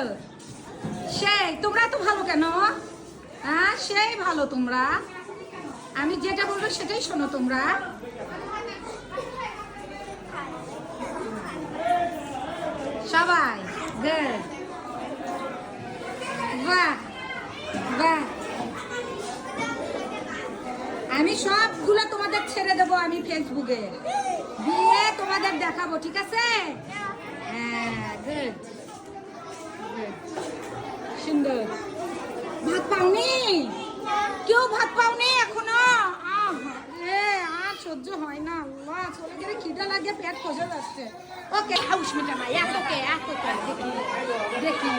সুন্দর সেই তোমরা তো ভালো কেন হ্যাঁ সেই ভালো তোমরা আমি যেটা বলবো সেটাই শোনো তোমরা সবাই গুড বাহ বাহ আমি সবগুলো তোমাদের ছেড়ে দেবো আমি ফেসবুকে দিয়ে তোমাদের দেখাবো ঠিক আছে হ্যাঁ গুড সুন্দর ভাত পাওনি কেউ ভাত পাওনি এখনো আর সহ্য হয় না আল্লাহ চলে গেলে খিদা লাগে পেট খসে যাচ্ছে ওকে হাউস মিটা না এতকে দেখি